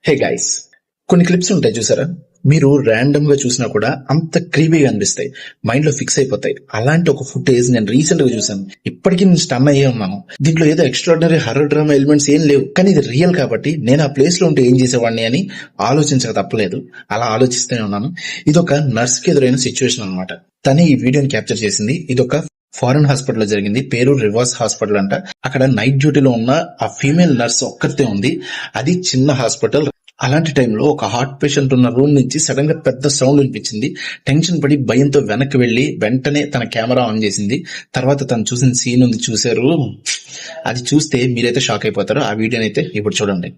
Hey guys, కొన్ని clips ఉంటాయి చూసారా, మీరు ర్యాండమ్ గా చూసినా కూడా అంత క్రీపీగా అనిపిస్తాయి, మైండ్ లో ఫిక్స్ అయిపోతాయి. అలాంటి ఒక ఫుటేజ్ నేను రీసెంట్ గా చూసాను. ఇప్పటికీ నేను స్టన్ అయ్యే ఉన్నాను. దీంట్లో ఏదో ఎక్స్ట్రాడినరీ హర్రర్ డ్రామా ఎలిమెంట్స్ ఏం లేవు, కానీ ఇది రియల్ కాబట్టి నేను ఆ ప్లేస్ లో ఉంటే ఏం చేసేవాడిని అని ఆలోచించక తప్పలేదు. అలా ఆలోచిస్తూనే ఉన్నాను. ఇది ఒక నర్స్ కి ఎదురైన సిచ్యువేషన్ అనమాట. తనే ఈ వీడియోని క్యాప్చర్ చేసింది. ఇది ఒక ఫారెన్ హాస్పిటల్ లో జరిగింది. పేరు రివర్స్ హాస్పిటల్ అంట. అక్కడ నైట్ డ్యూటీలో ఉన్న ఆ ఫీమేల్ నర్స్ ఒక్కతే ఉంది. అది చిన్న హాస్పిటల్. అలాంటి టైంలో ఒక హార్ట్ పేషెంట్ ఉన్న రూమ్ నుంచి సడన్ గా పెద్ద సౌండ్ వినిపించింది. టెన్షన్ పడి భయంతో వెనక్కి వెళ్లి వెంటనే తన కెమెరా ఆన్ చేసింది. తర్వాత తను చూసిన సీన్ ఉంది చూసారు, అది చూస్తే మీరైతే షాక్ అయిపోతారు. ఆ వీడియోని అయితే ఇప్పుడు చూడండి.